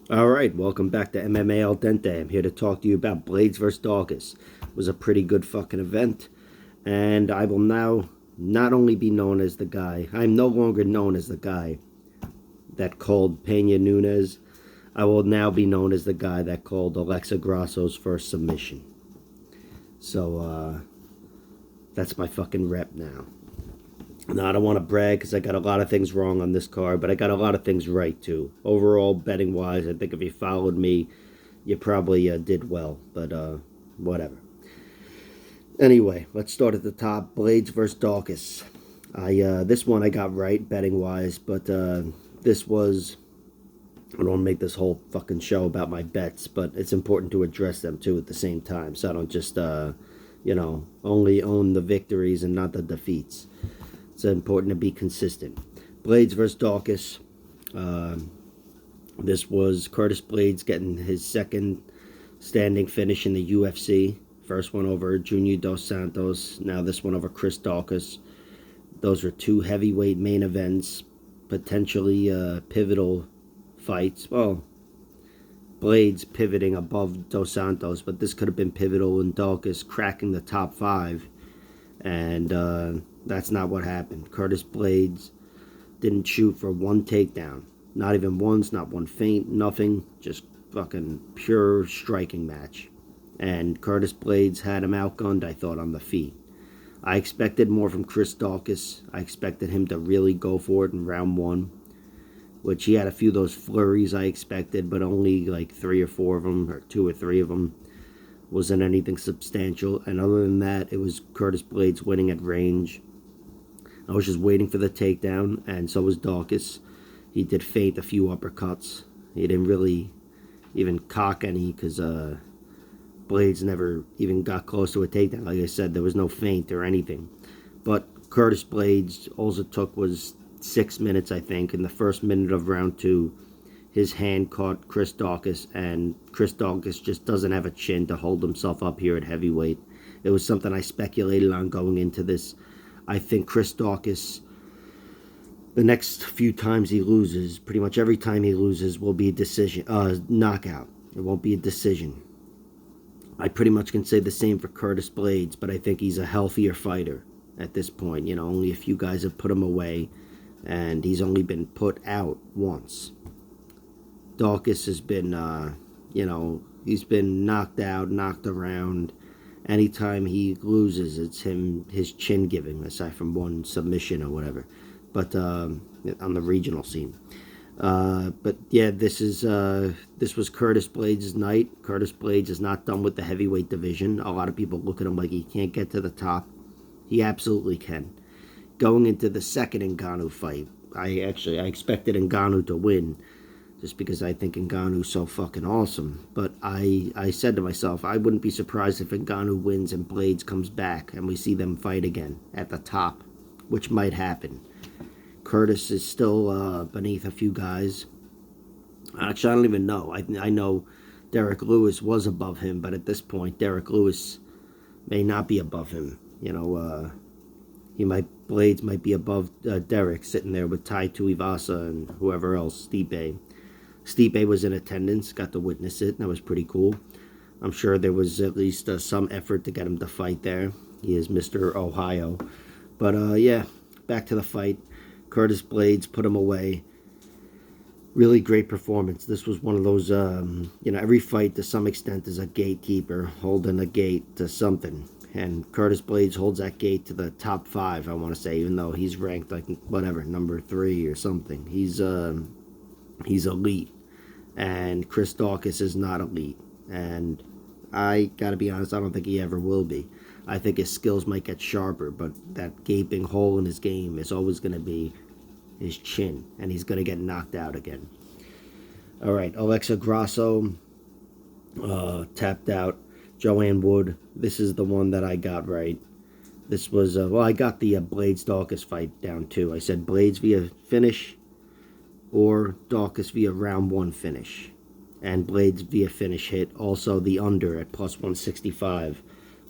Alright, welcome back to MMA Al Dente. I'm here to talk to you about Blaydes vs. Daukaus. It was a pretty good fucking event, and I will now not only be known as the guy, I'm no longer known as the guy that called Pena Nunes. I will now be known as the guy that called Alexa Grasso's first submission. So, that's my fucking rep now. Now, I don't want to brag because I got a lot of things wrong on this card, but I got a lot of things right, too. Overall, betting-wise, I think if you followed me, you probably did well, but whatever. Anyway, let's start at the top. Blaydes versus Darcus. This one I got right, betting-wise, but this was... I don't want to make this whole fucking show about my bets, but it's important to address them, too, at the same time, so I don't just, only own the victories and not the defeats. It's important to be consistent. Blaydes versus Daukaus. This was Curtis Blaydes getting his second standing finish in the UFC. First one over Junior Dos Santos. Now this one over Chris Daukaus. Those are two heavyweight main events. Potentially pivotal fights. Well, Blaydes pivoting above Dos Santos, but this could have been pivotal in Daukaus cracking the top 5. And that's not what happened. Curtis Blaydes didn't shoot for one takedown. Not even once, not one feint, nothing. Just fucking pure striking match. And Curtis Blaydes had him outgunned, I thought, on the feet. I expected more from Chris Daukaus. I expected him to really go for it in round 1. Which he had a few of those flurries I expected, but only like 3 or 4 of them, or 2 or 3 of them. Wasn't anything substantial, and other than that, it was Curtis Blaydes winning at range. I was just waiting for the takedown, and so was Daukaus. He did feint a few uppercuts. He didn't really even cock any, because Blaydes never even got close to a takedown. Like I said, there was no feint or anything. But Curtis Blaydes, all it took was 6 minutes, I think. In the first minute of round 2, his hand caught Chris Daukaus, and Chris Daukaus just doesn't have a chin to hold himself up here at heavyweight. It was something I speculated on going into this. I think Chris Daukaus, the next few times he loses, pretty much every time he loses, will be a decision, knockout. It won't be a decision. I pretty much can say the same for Curtis Blaydes, but I think he's a healthier fighter at this point. Only a few guys have put him away, and he's only been put out once. Daukaus has been, he's been knocked out, knocked around. Anytime he loses, it's his chin giving, aside from one submission or whatever. But on the regional scene. But yeah, this was Curtis Blaydes' night. Curtis Blaydes is not done with the heavyweight division. A lot of people look at him like he can't get to the top. He absolutely can. Going into the second Ngannou fight, I expected Ngannou to win, just because I think Ngannou's so fucking awesome. But I said to myself, I wouldn't be surprised if Ngannou wins and Blaydes comes back and we see them fight again at the top, which might happen. Curtis is still beneath a few guys. Actually, I don't even know. I know Derek Lewis was above him, but at this point, Derek Lewis may not be above him. Blaydes might be above Derek, sitting there with Tai Tuivasa and whoever else, Stipe. Stipe was in attendance, got to witness it. That was pretty cool. I'm sure there was at least some effort to get him to fight there. He is Mr. Ohio. But yeah, back to the fight. Curtis Blaydes put him away. Really great performance. This was one of those, every fight to some extent is a gatekeeper holding a gate to something. And Curtis Blaydes holds that gate to the top 5, I want to say, even though he's ranked like, whatever, number 3 or something. He's elite. And Chris Daukaus is not elite. And I gotta be honest, I don't think he ever will be. I think his skills might get sharper, but that gaping hole in his game is always going to be his chin, and he's going to get knocked out again. Alright, Alexa Grasso tapped out Joanne Wood. This is the one that I got right. This was, I got the Blaydes-Daukaus fight down too. I said Blaydes via finish or Daukaus via round 1 finish. And Blaydes via finish hit. Also the under at plus 165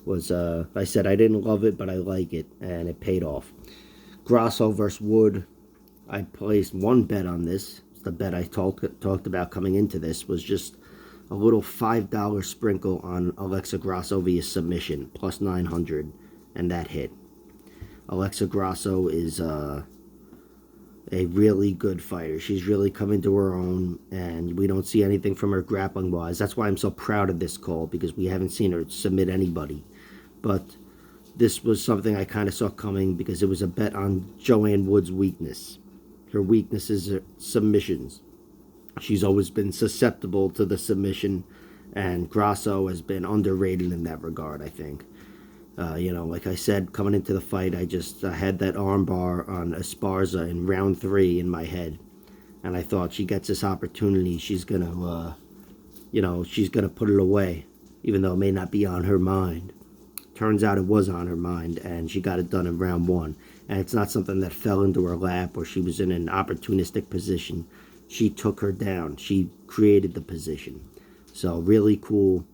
was, I said I didn't love it, but I like it, and it paid off. Grasso versus Wood. I placed one bet on this. the bet I talked about coming into this was just a little $5 sprinkle on Alexa Grasso via submission, plus 900, and that hit. Alexa Grasso is a really good fighter. She's really coming to her own, and we don't see anything from her grappling-wise. That's why I'm so proud of this call, because we haven't seen her submit anybody. But this was something I kind of saw coming, because it was a bet on Joanne Wood's weakness. Her weakness is her submissions. She's always been susceptible to the submission, and Grasso has been underrated in that regard, I think. Like I said, coming into the fight, I had that armbar on Esparza in round 3 in my head. And I thought, she gets this opportunity, she's going to, she's going to put it away, even though it may not be on her mind. Turns out it was on her mind, and she got it done in round 1. And it's not something that fell into her lap or she was in an opportunistic position. She took her down. She created the position. So really cool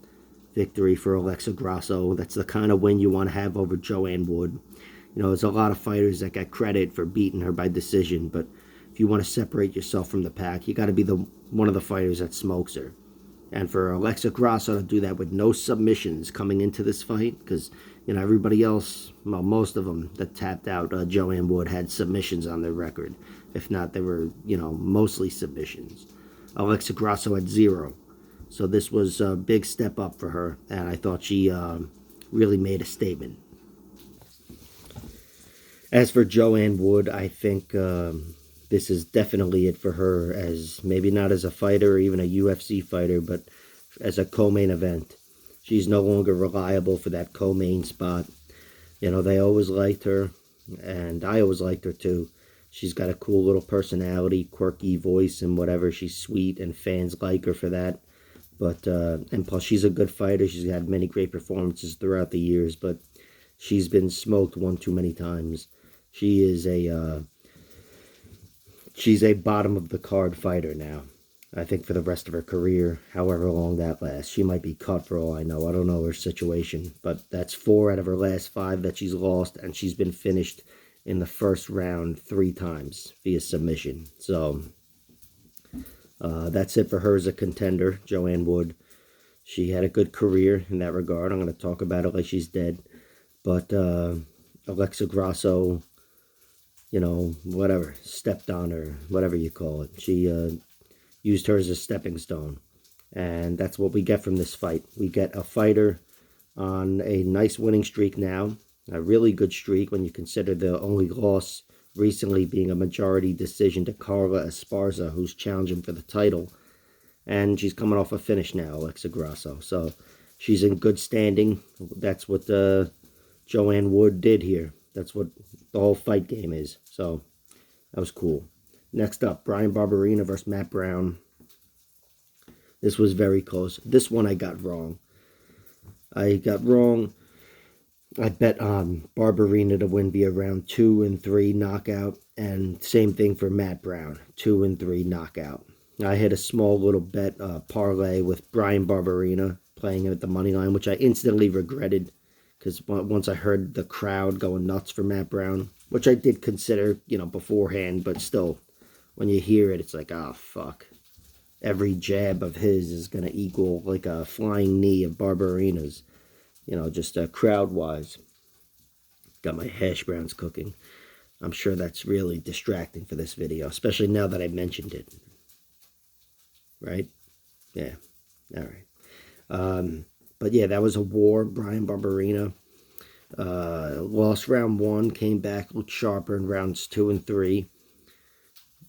victory for Alexa Grasso. That's the kind of win you want to have over Joanne Wood. There's a lot of fighters that get credit for beating her by decision, but if you want to separate yourself from the pack, you got to be one of the fighters that smokes her. And for Alexa Grasso to do that with no submissions coming into this fight, because everybody else, well, most of them that tapped out Joanne Wood had submissions on their record. If not, they were mostly submissions. Alexa Grasso had 0. So this was a big step up for her, and I thought she really made a statement. As for Joanne Wood, I think this is definitely it for her, as maybe not as a fighter or even a UFC fighter, but as a co-main event. She's no longer reliable for that co-main spot. They always liked her, and I always liked her too. She's got a cool little personality, quirky voice, and whatever. She's sweet, and fans like her for that. But and plus, she's a good fighter. She's had many great performances throughout the years, but she's been smoked one too many times. She is she's a bottom of the card fighter now. I think for the rest of her career, however long that lasts. She might be cut for all I know. I don't know her situation, but that's 4 out of her last 5 that she's lost, and she's been finished in the first round 3 times via submission. So that's it for her as a contender, Joanne Wood. She had a good career in that regard. I'm going to talk about it like she's dead. But Alexa Grasso, whatever, stepped on her, whatever you call it. She used her as a stepping stone. And that's what we get from this fight. We get a fighter on a nice winning streak now. A really good streak when you consider the only loss recently being a majority decision to Carla Esparza, who's challenging for the title. And she's coming off a finish now, Alexa Grasso. So she's in good standing. That's what Joanne Wood did here. That's what the whole fight game is. So that was cool. Next up, Bryan Barbarina versus Matt Brown. This was very close. This one I got wrong. I bet on Barbarina to win via round 2 and 3 knockout. And same thing for Matt Brown, 2 and 3 knockout. I had a small little bet parlay with Bryan Barbarina playing at the money line, which I instantly regretted. Because once I heard the crowd going nuts for Matt Brown, which I did consider, beforehand, but still, when you hear it, it's like, oh, fuck. Every jab of his is going to equal like a flying knee of Barbarina's, just crowd-wise. Got my hash browns cooking. I'm sure that's really distracting for this video, especially now that I mentioned it. Right? Yeah. All right. But yeah, that was a war. Bryan Barbarina lost round 1, came back, looked sharper in rounds 2 and 3.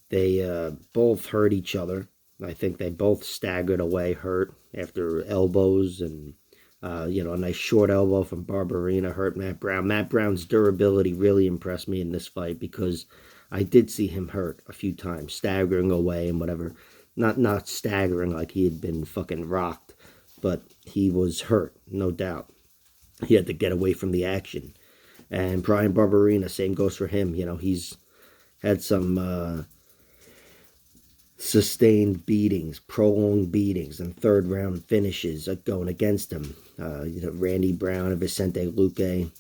They both hurt each other. I think they both staggered away hurt after elbows, and a nice short elbow from Barbarina hurt Matt Brown. Matt Brown's durability really impressed me in this fight, because I did see him hurt a few times, staggering away and whatever. Not staggering like he had been fucking rocked, but he was hurt, no doubt. He had to get away from the action. And Bryan Barbarina, same goes for him. He's had some sustained beatings, prolonged beatings, and third-round finishes going against him. Randy Brown and Vicente Luque,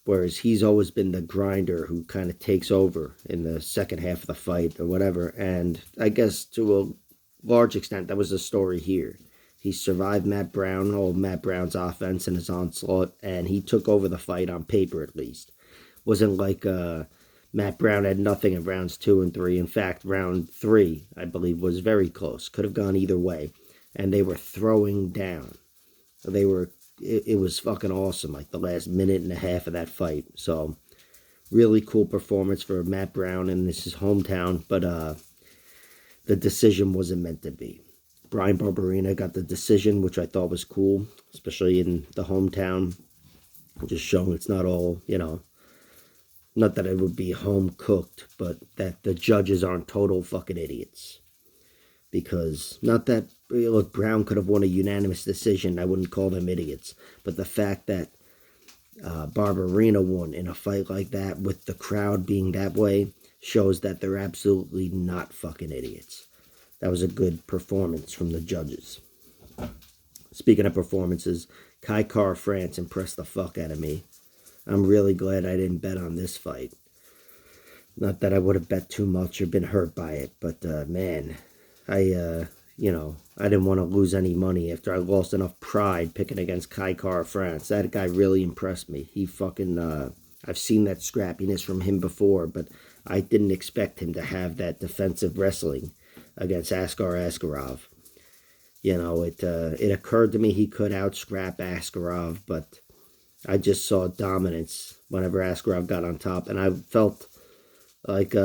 whereas he's always been the grinder who kind of takes over in the second half of the fight or whatever. And I guess to a large extent, that was the story here. He survived Matt Brown, Matt Brown's offense and his onslaught, and he took over the fight on paper at least. Wasn't like Matt Brown had nothing in rounds 2 and 3. In fact, round 3, I believe, was very close. Could have gone either way. And they were throwing down. It was fucking awesome, like the last minute and a half of that fight. So, really cool performance for Matt Brown, and this is hometown, but the decision wasn't meant to be. Brian Barbarina got the decision, which I thought was cool, especially in the hometown. Just showing it's not all, not that it would be home cooked, but that the judges aren't total fucking idiots. Because, not that, look, Brown could have won a unanimous decision, I wouldn't call them idiots. But the fact that Barbarina won in a fight like that with the crowd being that way shows that they're absolutely not fucking idiots. That was a good performance from the judges. Speaking of performances, Kai Kara-France impressed the fuck out of me. I'm really glad I didn't bet on this fight. Not that I would have bet too much or been hurt by it, but man, I didn't want to lose any money after I lost enough pride picking against Kai Kara-France. That guy really impressed me. He fucking, I've seen that scrappiness from him before, but I didn't expect him to have that defensive wrestling against Askar Askarov. It occurred to me he could out-scrap Askarov, but I just saw dominance whenever Askarov got on top, and I felt like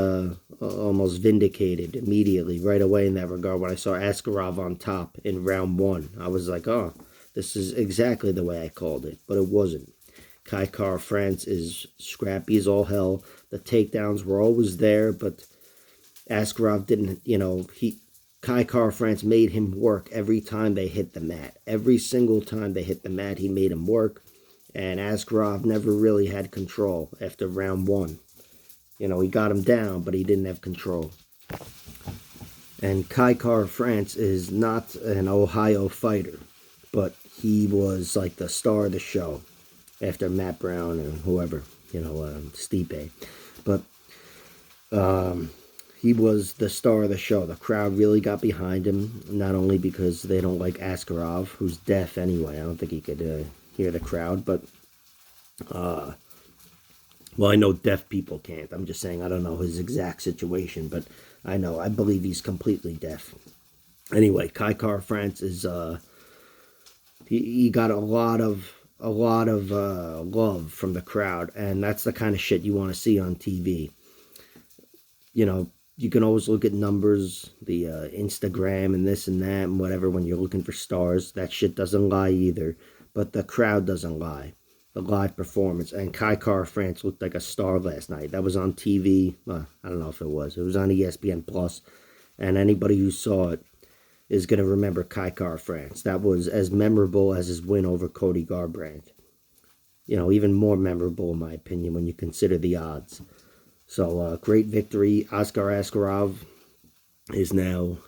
almost vindicated immediately right away in that regard when I saw Askarov on top in round 1. I was like, oh, this is exactly the way I called it, but it wasn't. Kai Kara-France is scrappy as all hell. The takedowns were always there, but Askarov didn't, Kai Kara-France made him work every time they hit the mat. Every single time they hit the mat, he made him work. And Askarov never really had control after round 1. He got him down, but he didn't have control. And Kai Kara-France is not an Ohio fighter, but he was like the star of the show after Matt Brown and whoever, Stipe. But he was the star of the show. The crowd really got behind him, not only because they don't like Askarov, who's deaf anyway. I don't think he could hear the crowd, but well, I know deaf people can't. I'm just saying I don't know his exact situation, but I believe he's completely deaf. Anyway, Kai Kara-France is he got a lot of love from the crowd, and that's the kind of shit you want to see on TV. You can always look at numbers, the Instagram and this and that and whatever when you're looking for stars. That shit doesn't lie either, but the crowd doesn't lie. The live performance, and Kai Kara-France looked like a star last night. That was on TV. I don't know if it was. It was on ESPN Plus, and anybody who saw it is going to remember Kai Kara-France. That was as memorable as his win over Cody Garbrandt. Even more memorable in my opinion when you consider the odds. So, great victory. Askar Askarov is now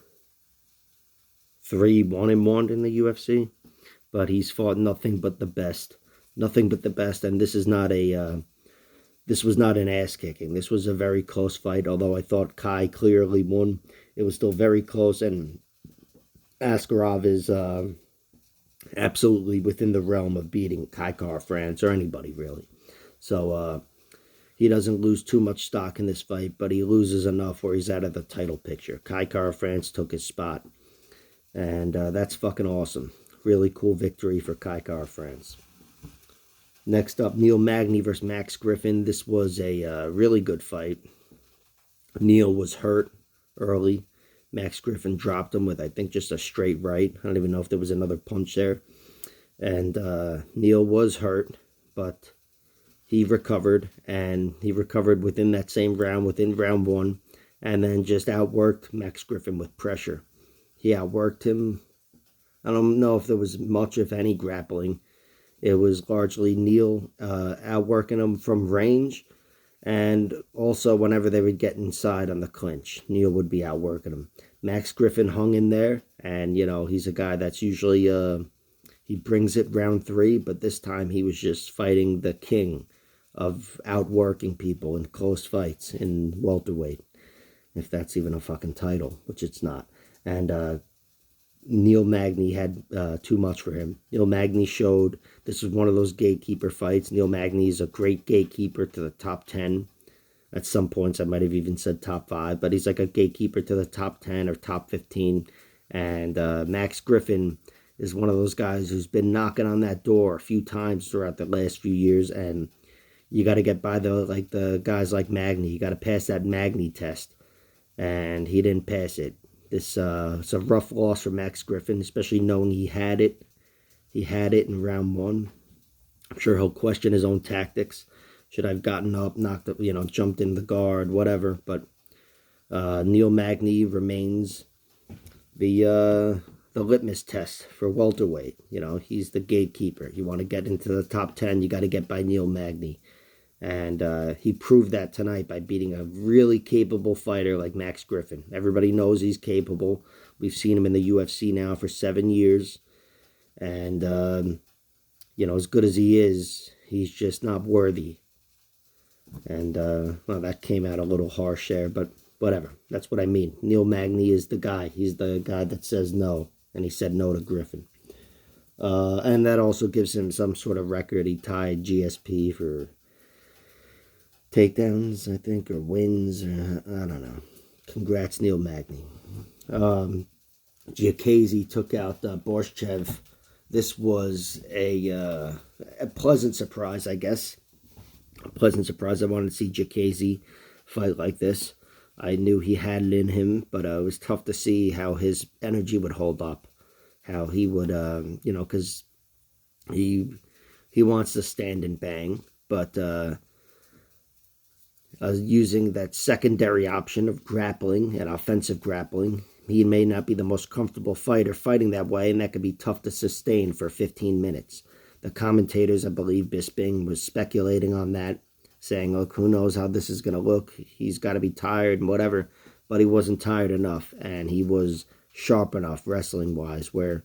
3-1-1 in the UFC, but he's fought nothing but the best. Nothing but the best, and this was not an ass kicking. This was a very close fight, although I thought Kai clearly won. It was still very close, and Askarov is absolutely within the realm of beating Kai Kara-France or anybody really. So he doesn't lose too much stock in this fight, but he loses enough where he's out of the title picture. Kai Kara-France took his spot, and that's fucking awesome. Really cool victory for Kai Kara-France. Next up, Neil Magni versus Max Griffin. This was a really good fight. Neil was hurt early. Max Griffin dropped him with, I think, just a straight right. I don't even know if there was another punch there. And Neil was hurt, but he recovered. And he recovered within that same round, within round 1. And then just outworked Max Griffin with pressure. He outworked him. I don't know if there was much, if any, grappling. It was largely Neil outworking him from range, and also whenever they would get inside on the clinch, Neil would be outworking him. Max Griffin hung in there, and, he's a guy that's usually, he brings it round 3, but this time he was just fighting the king of outworking people in close fights in welterweight, if that's even a fucking title, which it's not. And Neil Magny had too much for him. Neil Magny showed this was one of those gatekeeper fights. Neil Magny is a great gatekeeper to the top 10. At some points, I might have even said top 5, but he's like a gatekeeper to the top 10 or top 15. And Max Griffin is one of those guys who's been knocking on that door a few times throughout the last few years, and you got to get by the guys like Magni. You got to pass that Magni test, and he didn't pass it. It's a rough loss for Max Griffin, especially knowing he had it. He had it in round 1. I'm sure he'll question his own tactics. Should I have gotten up, knocked up, jumped in the guard, whatever. But Neil Magny remains the litmus test for welterweight. He's the gatekeeper. You want to get into the top 10, you got to get by Neil Magny. And he proved that tonight by beating a really capable fighter like Max Griffin. Everybody knows he's capable. We've seen him in the UFC now for 7 years. And, as good as he is, he's just not worthy. And, that came out a little harsh there, but whatever. That's what I mean. Neil Magny is the guy. He's the guy that says no. And he said no to Griffin. And that also gives him some sort of record. He tied GSP for takedowns, I think, or wins. I don't know. Congrats, Neil Magny. Gutierrez took out Borshchev. This was a pleasant surprise, I guess. A pleasant surprise. I wanted to see Gutierrez fight like this. I knew he had it in him, but it was tough to see how his energy would hold up. How he would, because he wants to stand and bang, but using that secondary option of grappling and offensive grappling, he may not be the most comfortable fighter fighting that way, and that could be tough to sustain for 15 minutes. The commentators, I believe Bisping was speculating on that, saying, look, who knows how this is going to look. He's got to be tired and whatever, but he wasn't tired enough, and he was sharp enough wrestling-wise, where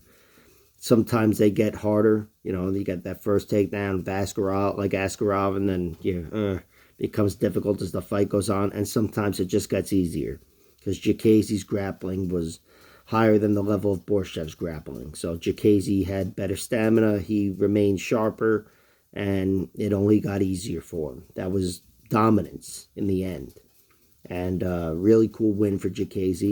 sometimes they get harder. You get that first takedown, Askarov, and then it becomes difficult as the fight goes on, and sometimes it just gets easier, because Gutierrez's grappling was higher than the level of Borshchev's grappling. So Gutierrez had better stamina, he remained sharper, and it only got easier for him. That was dominance in the end. And really cool win for Gutierrez.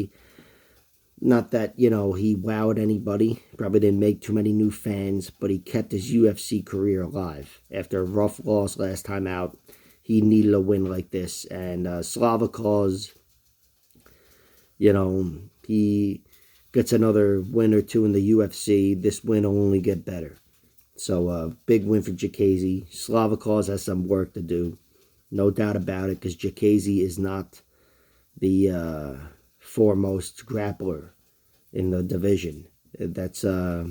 Not that, he wowed anybody, probably didn't make too many new fans, but he kept his UFC career alive. After a rough loss last time out, he needed a win like this. And Slavikaus, he gets another win or two in the UFC. This win will only get better. So, big win for Gutierrez. Slavikaus has some work to do. No doubt about it, because Gutierrez is not the foremost grappler in the division. That's, that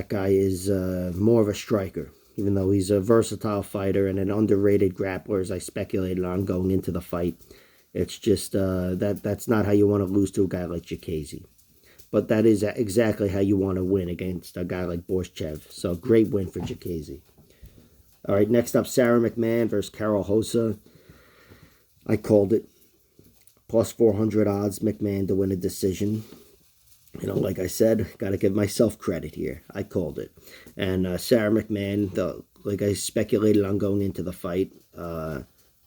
guy is more of a striker, even though he's a versatile fighter and an underrated grappler, as I speculated on going into the fight. It's just that's not how you want to lose to a guy like Gutierrez. But that is exactly how you want to win against a guy like Borshchev. So great win for Gutierrez. All right, next up, Sarah Mcmahon versus Carol Hosa. I called it. Plus 400 odds, McMahon to win a decision. Like I said, got to give myself credit here. I called it. And Sarah McMahon, like I speculated on going into the fight,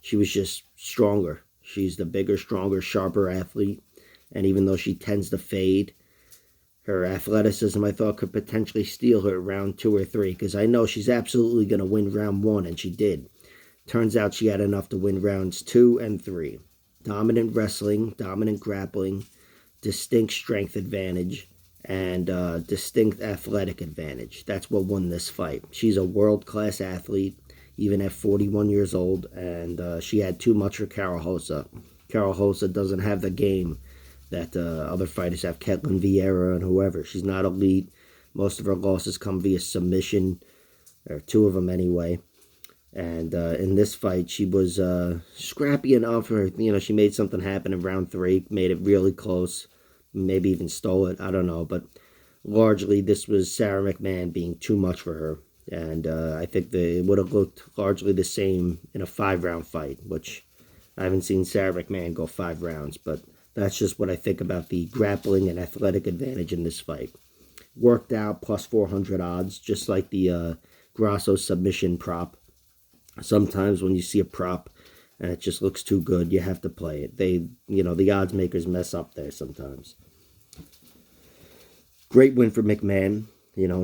she was just stronger. She's the bigger, stronger, sharper athlete. And even though she tends to fade, her athleticism, I thought, could potentially steal her round 2 or 3. Because I know she's absolutely going to win round 1, and she did. Turns out she had enough to win rounds 2 and 3. Dominant wrestling, dominant grappling, distinct strength advantage, and distinct athletic advantage. That's what won this fight. She's a world-class athlete, even at 41 years old, and she had too much for Carol Hosa. Carol Hosa doesn't have the game that other fighters have, Ketlin Vieira and whoever. She's not elite. Most of her losses come via submission, or 2 of them anyway. And in this fight, she was scrappy enough. She made something happen in round 3, made it really close, maybe even stole it. I don't know. But largely, this was Sarah McMahon being too much for her. And I think it would have looked largely the same in a 5-round fight, which I haven't seen Sarah McMahon go 5 rounds, but that's just what I think about the grappling and athletic advantage in this fight. Worked out plus 400 odds, just like the Grasso submission prop. Sometimes when you see a prop and it just looks too good, you have to play it. The odds makers mess up there sometimes. Great win for McMahon.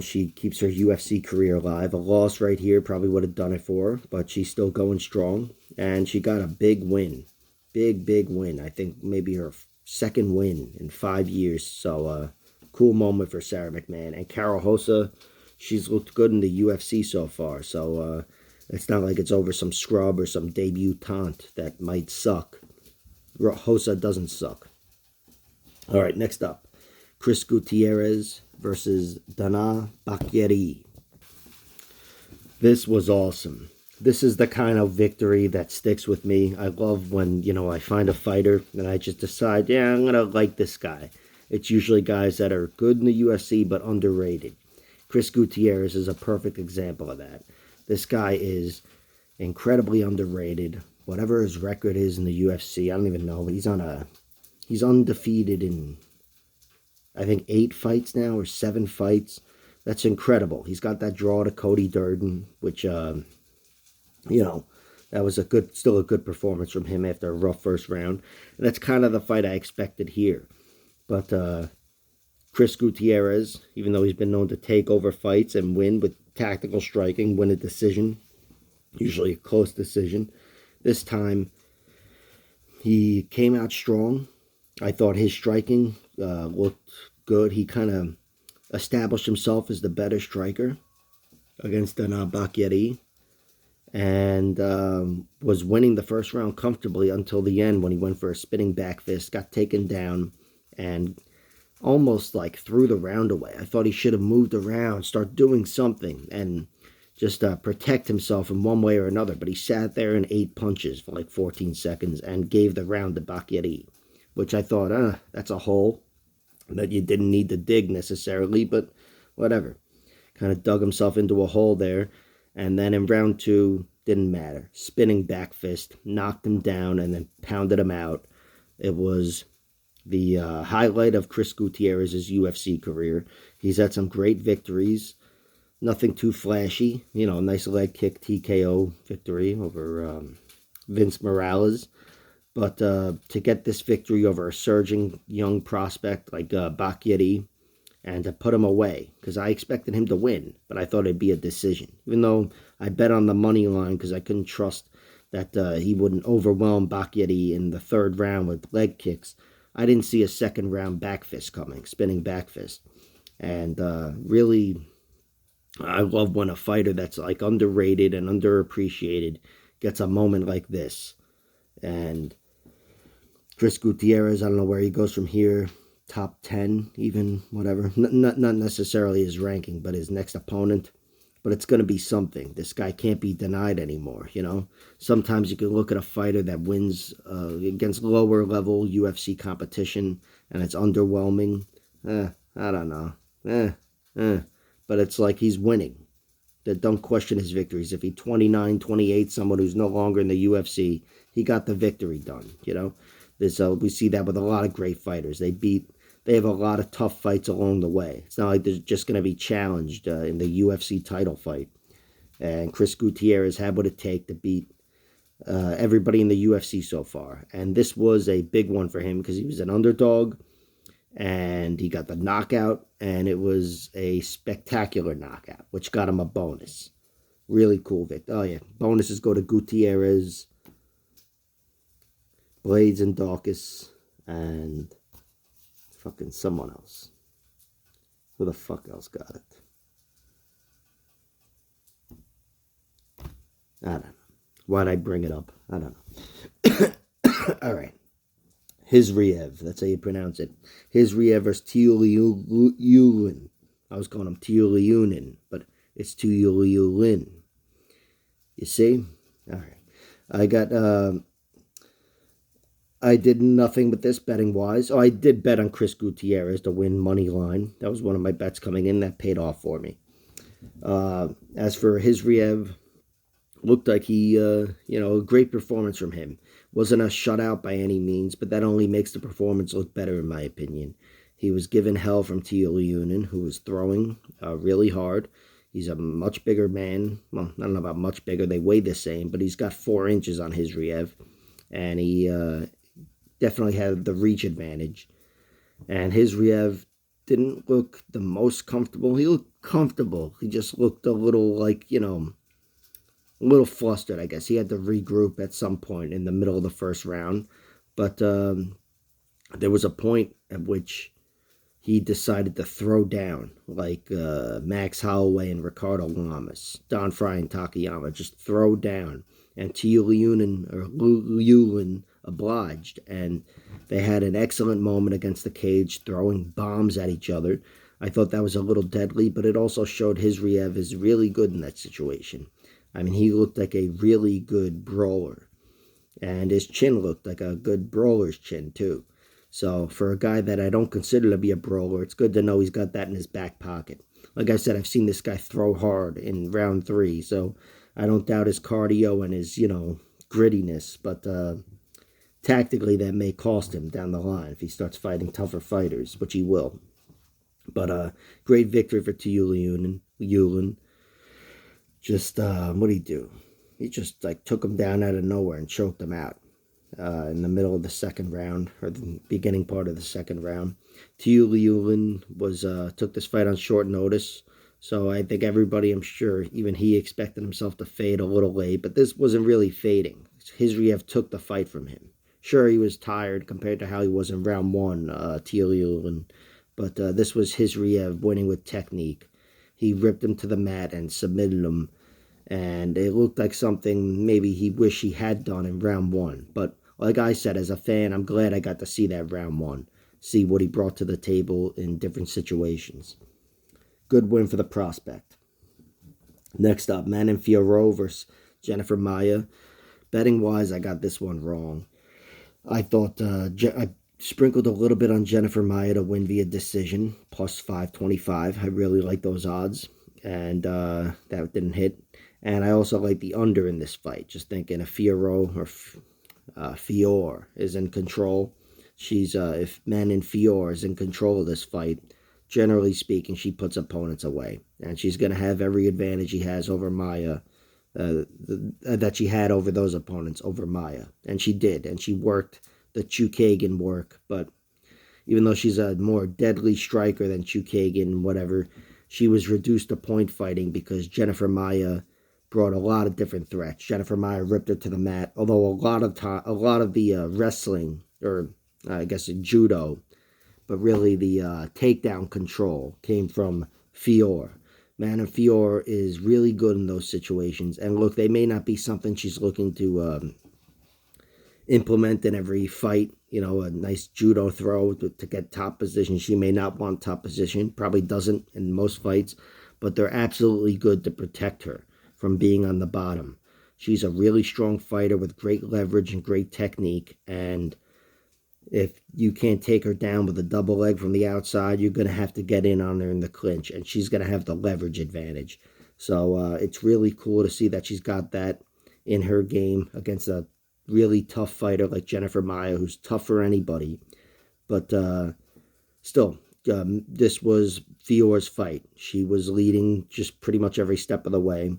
She keeps her UFC career alive. A loss right here probably would have done it for her, but she's still going strong. And she got a big win. Big win. I think maybe her second win in 5 years. So, cool moment for Sarah McMahon. And Carol Hosa, she's looked good in the UFC so far. So, it's not like it's over some scrub or some debutante that might suck. Hosa doesn't suck. All right, next up. Chris Gutierrez versus Dana Bakieri. This was awesome. This is the kind of victory that sticks with me. I love when, I find a fighter and I just decide, yeah, I'm going to like this guy. It's usually guys that are good in the UFC but underrated. Chris Gutierrez is a perfect example of that. This guy is incredibly underrated. Whatever his record is in the UFC, I don't even know, but he's undefeated in, I think, 8 fights now or 7 fights. That's incredible. He's got that draw to Cody Durden, which, that was still a good performance from him after a rough first round. And that's kind of the fight I expected here. But Chris Gutierrez, even though he's been known to take over fights and win with tactical striking, win a decision, usually a close decision, this time he came out strong. I thought his striking looked good. He kind of established himself as the better striker against Dana Bakieri, and was winning the first round comfortably until the end when he went for a spinning back fist, got taken down, and almost like threw the round away. I thought he should have moved around, start doing something, and just protect himself in one way or another. But he sat there and ate punches for like 14 seconds and gave the round to Bakieri, which I thought, that's a hole that you didn't need to dig necessarily, but whatever. Kind of dug himself into a hole there. And then in round 2, didn't matter. Spinning back fist, knocked him down, and then pounded him out. It was the highlight of Chris Gutierrez's UFC career. He's had some great victories. Nothing too flashy. A nice leg kick TKO victory over Vince Morales. But to get this victory over a surging young prospect like Bakieri, and to put him away, because I expected him to win, but I thought it'd be a decision. Even though I bet on the money line because I couldn't trust that he wouldn't overwhelm Bakieri in the 3rd round with leg kicks, I didn't see a 2nd round back fist coming, spinning back fist. And really, I love when a fighter that's like underrated and underappreciated gets a moment like this. And Chris Gutierrez, I don't know where he goes from here. Top 10, even, whatever. Not necessarily his ranking, but his next opponent. But it's going to be something. This guy can't be denied anymore, Sometimes you can look at a fighter that wins against lower-level UFC competition, and it's underwhelming. I don't know. But it's like he's winning. Don't question his victories. If he's 29, 28, someone who's no longer in the UFC, he got the victory done, we see that with a lot of great fighters. They have a lot of tough fights along the way. It's not like they're just going to be challenged in the UFC title fight. And Chris Gutierrez had what it takes to beat everybody in the UFC so far. And this was a big one for him because he was an underdog. And he got the knockout. And it was a spectacular knockout, which got him a bonus. Really cool, Vic. Oh, yeah. Bonuses go to Gutierrez, Blaydes and Darcus, and fucking someone else. Who the fuck else got it? I don't know. Why'd I bring it up? I don't know. All right. Hizriev. That's how you pronounce it. Hizriev versus Tiuliulin. I was calling him Tiuliunin, but it's Tiuliulin. You see? All right. I did nothing with this betting-wise. Oh, I did bet on Chris Gutierrez to win money line. That was one of my bets coming in. That paid off for me. As for Hizriev, looked like he, a great performance from him. Wasn't a shutout by any means, but that only makes the performance look better, in my opinion. He was given hell from Tiuliunen, who was throwing really hard. He's a much bigger man. Well, I don't know about much bigger. They weigh the same, but he's got 4 inches on Hizriev, and he definitely had the reach advantage. And Hizriev didn't look the most comfortable. He looked comfortable. He just looked a little like, a little flustered, I guess. He had to regroup at some point in the middle of the first round. But there was a point at which he decided to throw down, like Max Holloway and Ricardo Lamas, Don Fry and Takayama, just throw down. And Tiuliunen obliged, and they had an excellent moment against the cage, throwing bombs at each other. I thought that was a little deadly, but it also showed Hizriev is really good in that situation. I mean, he looked like a really good brawler, and his chin looked like a good brawler's chin, too. So for a guy that I don't consider to be a brawler, it's good to know he's got that in his back pocket. Like I said, I've seen this guy throw hard in round 3, so I don't doubt his cardio and his, grittiness, but tactically that may cost him down the line if he starts fighting tougher fighters, which he will. But great victory for Tiuliunen. Just, what did he do? He just, took him down out of nowhere and choked him out. In the middle of the second round, or the beginning part of the second round. Tiuliunen took this fight on short notice, so I think everybody, I'm sure, even he expected himself to fade a little late, but this wasn't really fading. Hizriev took the fight from him. Sure, he was tired compared to how he was in round 1, Tiuliunen, but this was Hizriev winning with technique. He ripped him to the mat and submitted him, and it looked like something maybe he wished he had done in round 1. But like I said, as a fan, I'm glad I got to see that round 1, see what he brought to the table in different situations. Good win for the prospect. Next up, Manon Fiorot versus Jennifer Maia. Betting-wise, I got this one wrong. I thought I sprinkled a little bit on Jennifer Maia to win via decision, plus 525. I really like those odds, and that didn't hit. And I also like the under in this fight. Just thinking if Fiorot or Fior is in control, if Manon Fior is in control of this fight, generally speaking, she puts opponents away, and she's going to have every advantage she has over Maia, that she had over those opponents over Maia, and she did, and she worked the Chookagian work. But even though she's a more deadly striker than Chookagian, whatever, she was reduced to point fighting because Jennifer Maia brought a lot of different threats. Jennifer Maia ripped her to the mat, although a lot of the wrestling, or I guess judo, but really the takedown control came from Fior. Manon Fior is really good in those situations, and look, they may not be something she's looking to implement in every fight. A nice judo throw to get top position. She may not want top position, probably doesn't in most fights, but they're absolutely good to protect her from being on the bottom. She's a really strong fighter with great leverage and great technique, and if you can't take her down with a double leg from the outside, you're going to have to get in on her in the clinch, and she's going to have the leverage advantage. So it's really cool to see that she's got that in her game against a really tough fighter like Jennifer Maia, who's tough for anybody. But still, this was Fior's fight. She was leading just pretty much every step of the way.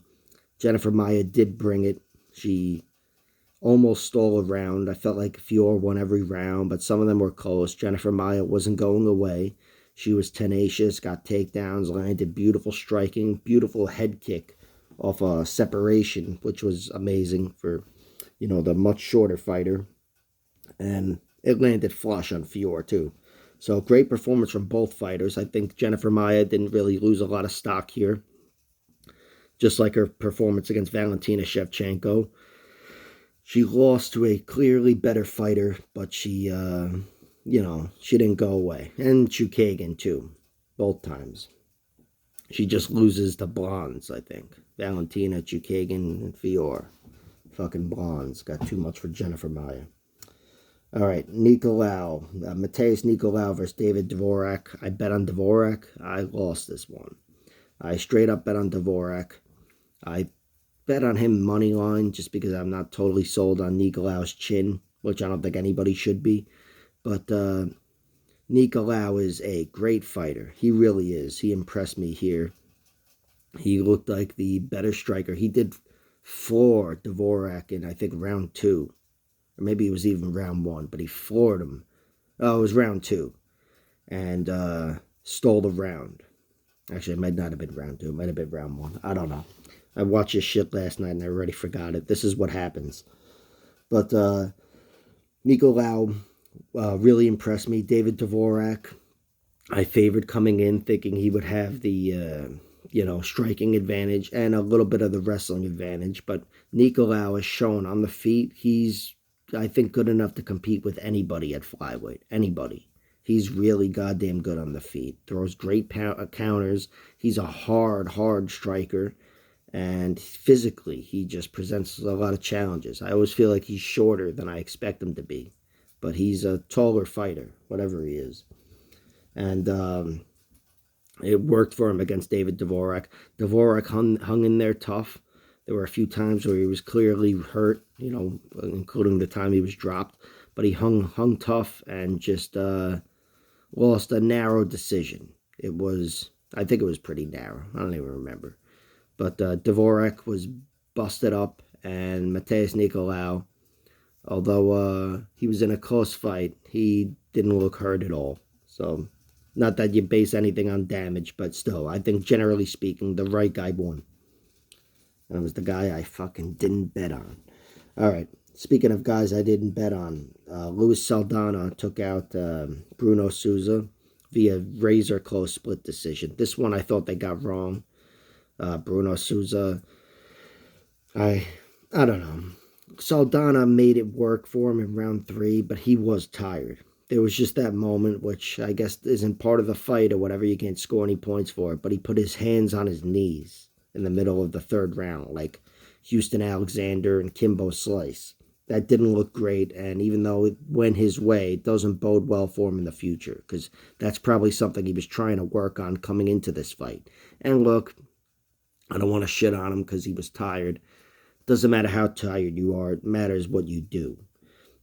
Jennifer Maia did bring it. She almost stole a round. I felt like Fior won every round, but some of them were close. Jennifer Maia wasn't going away. She was tenacious, got takedowns, landed beautiful striking, beautiful head kick off a separation, which was amazing for, the much shorter fighter. And it landed flush on Fior, too. So great performance from both fighters. I think Jennifer Maia didn't really lose a lot of stock here, just like her performance against Valentina Shevchenko. She lost to a clearly better fighter, but she didn't go away. And Chookagian, too, both times. She just loses to blondes, I think. Valentina, Chookagian, and Fior. Fucking blondes. Got too much for Jennifer Maia. All right, Nikolao. Mateus Nikolao versus David Dvorak. I bet on Dvorak. I lost this one. I straight up bet on Dvorak. I bet on him money line just because I'm not totally sold on Nikolao's chin, which I don't think anybody should be. But Nikolao is a great fighter. He really is. He impressed me here. He looked like the better striker. He did floor Dvorak in, I think, round 2. Or maybe it was even round 1, but he floored him. Oh, it was round 2. And stole the round. Actually, it might not have been round 2. It might have been round 1. I don't know. I watched this shit last night and I already forgot it. This is what happens. But Nikolao really impressed me. David Dvorak, I favored coming in, thinking he would have the striking advantage and a little bit of the wrestling advantage. But Nikolao has shown on the feet, he's, I think, good enough to compete with anybody at flyweight. Anybody. He's really goddamn good on the feet. Throws great counters. He's a hard striker. And physically, he just presents a lot of challenges. I always feel like he's shorter than I expect him to be. But he's a taller fighter, whatever he is. And it worked for him against David Dvorak. Dvorak hung in there tough. There were a few times where he was clearly hurt, including the time he was dropped. But he hung tough and just lost a narrow decision. I think it was pretty narrow. I don't even remember. But Dvorak was busted up, and Mateus Nikolao, although he was in a close fight, he didn't look hurt at all. So, not that you base anything on damage, but still, I think generally speaking, the right guy won. And it was the guy I fucking didn't bet on. All right, speaking of guys I didn't bet on, Luis Saldana took out Bruno Souza via razor close split decision. This one I thought they got wrong. Bruno Souza, I don't know. Saldana made it work for him in round 3, but he was tired. There was just that moment, which I guess isn't part of the fight or whatever, you can't score any points for it, but he put his hands on his knees in the middle of the 3rd round, like Houston Alexander and Kimbo Slice. That didn't look great, and even though it went his way, it doesn't bode well for him in the future, because that's probably something he was trying to work on coming into this fight. And look, I don't want to shit on him because he was tired. Doesn't matter how tired you are. It matters what you do.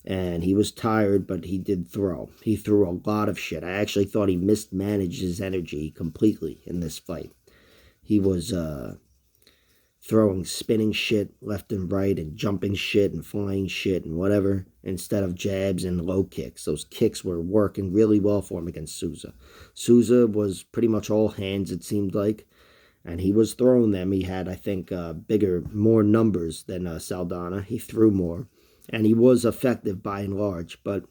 And he was tired, but he did throw. He threw a lot of shit. I actually thought he mismanaged his energy completely in this fight. He was throwing spinning shit left and right and jumping shit and flying shit and whatever instead of jabs and low kicks. Those kicks were working really well for him against Souza. Souza was pretty much all hands, it seemed like. And he was throwing them. He had, I think, more numbers than Saldana. He threw more. And he was effective by and large. But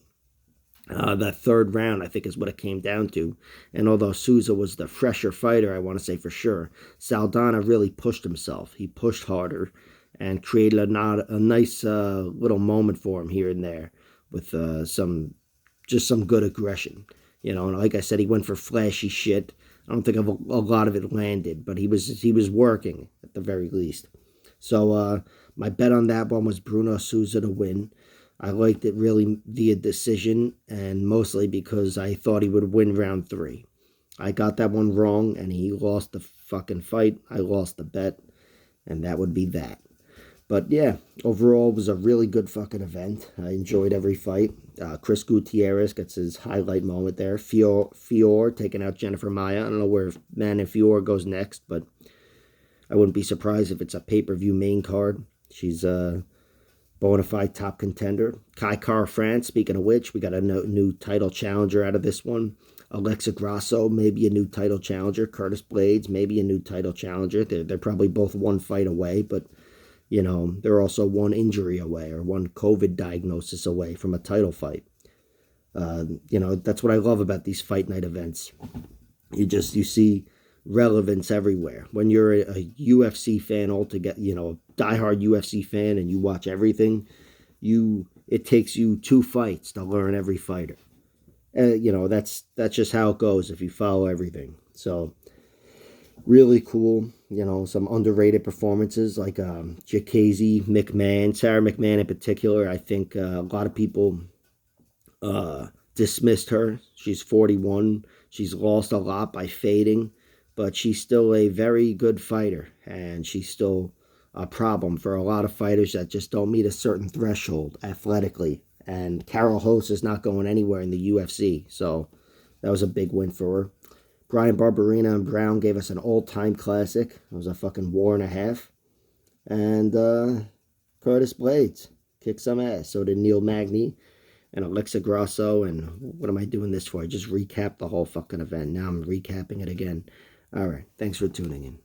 that 3rd round, I think, is what it came down to. And although Souza was the fresher fighter, I want to say for sure, Saldana really pushed himself. He pushed harder and created a nice little moment for him here and there with some good aggression. And like I said, he went for flashy shit. I don't think a lot of it landed, but he was working at the very least. So my bet on that one was Bruno Souza to win. I liked it really via decision, and mostly because I thought he would win round 3. I got that one wrong, and he lost the fucking fight. I lost the bet, and that would be that. But yeah, overall, it was a really good fucking event. I enjoyed every fight. Chris Gutierrez gets his highlight moment there. Fior taking out Jennifer Maia. I don't know where Manny Fior goes next, but I wouldn't be surprised if it's a pay-per-view main card. She's a bona fide top contender. Kai Kara France, speaking of which, we got a new title challenger out of this one. Alexa Grasso, maybe a new title challenger. Curtis Blaydes, maybe a new title challenger. They're probably both one fight away, but they're also one injury away or one COVID diagnosis away from a title fight. That's what I love about these fight night events. You see relevance everywhere. When you're a UFC fan altogether, a diehard UFC fan, and you watch everything, it takes you 2 fights to learn every fighter. That's just how it goes if you follow everything. So really cool, some underrated performances like Jacasey, Mcmahon, Sarah Mcmahon in particular. I think a lot of people dismissed her. She's 41. She's lost a lot by fading. but she's still a very good fighter, and she's still a problem for a lot of fighters that just don't meet a certain threshold athletically. And Carol Hosa is not going anywhere in the UFC, so that was a big win for her. Brian Barbarina and Brown gave us an all-time classic. It was a fucking war and a half. And Curtis Blaydes kicked some ass. So did Neil Magni and Alexa Grasso. And what am I doing this for? I just recapped the whole fucking event. Now I'm recapping it again. All right. Thanks for tuning in.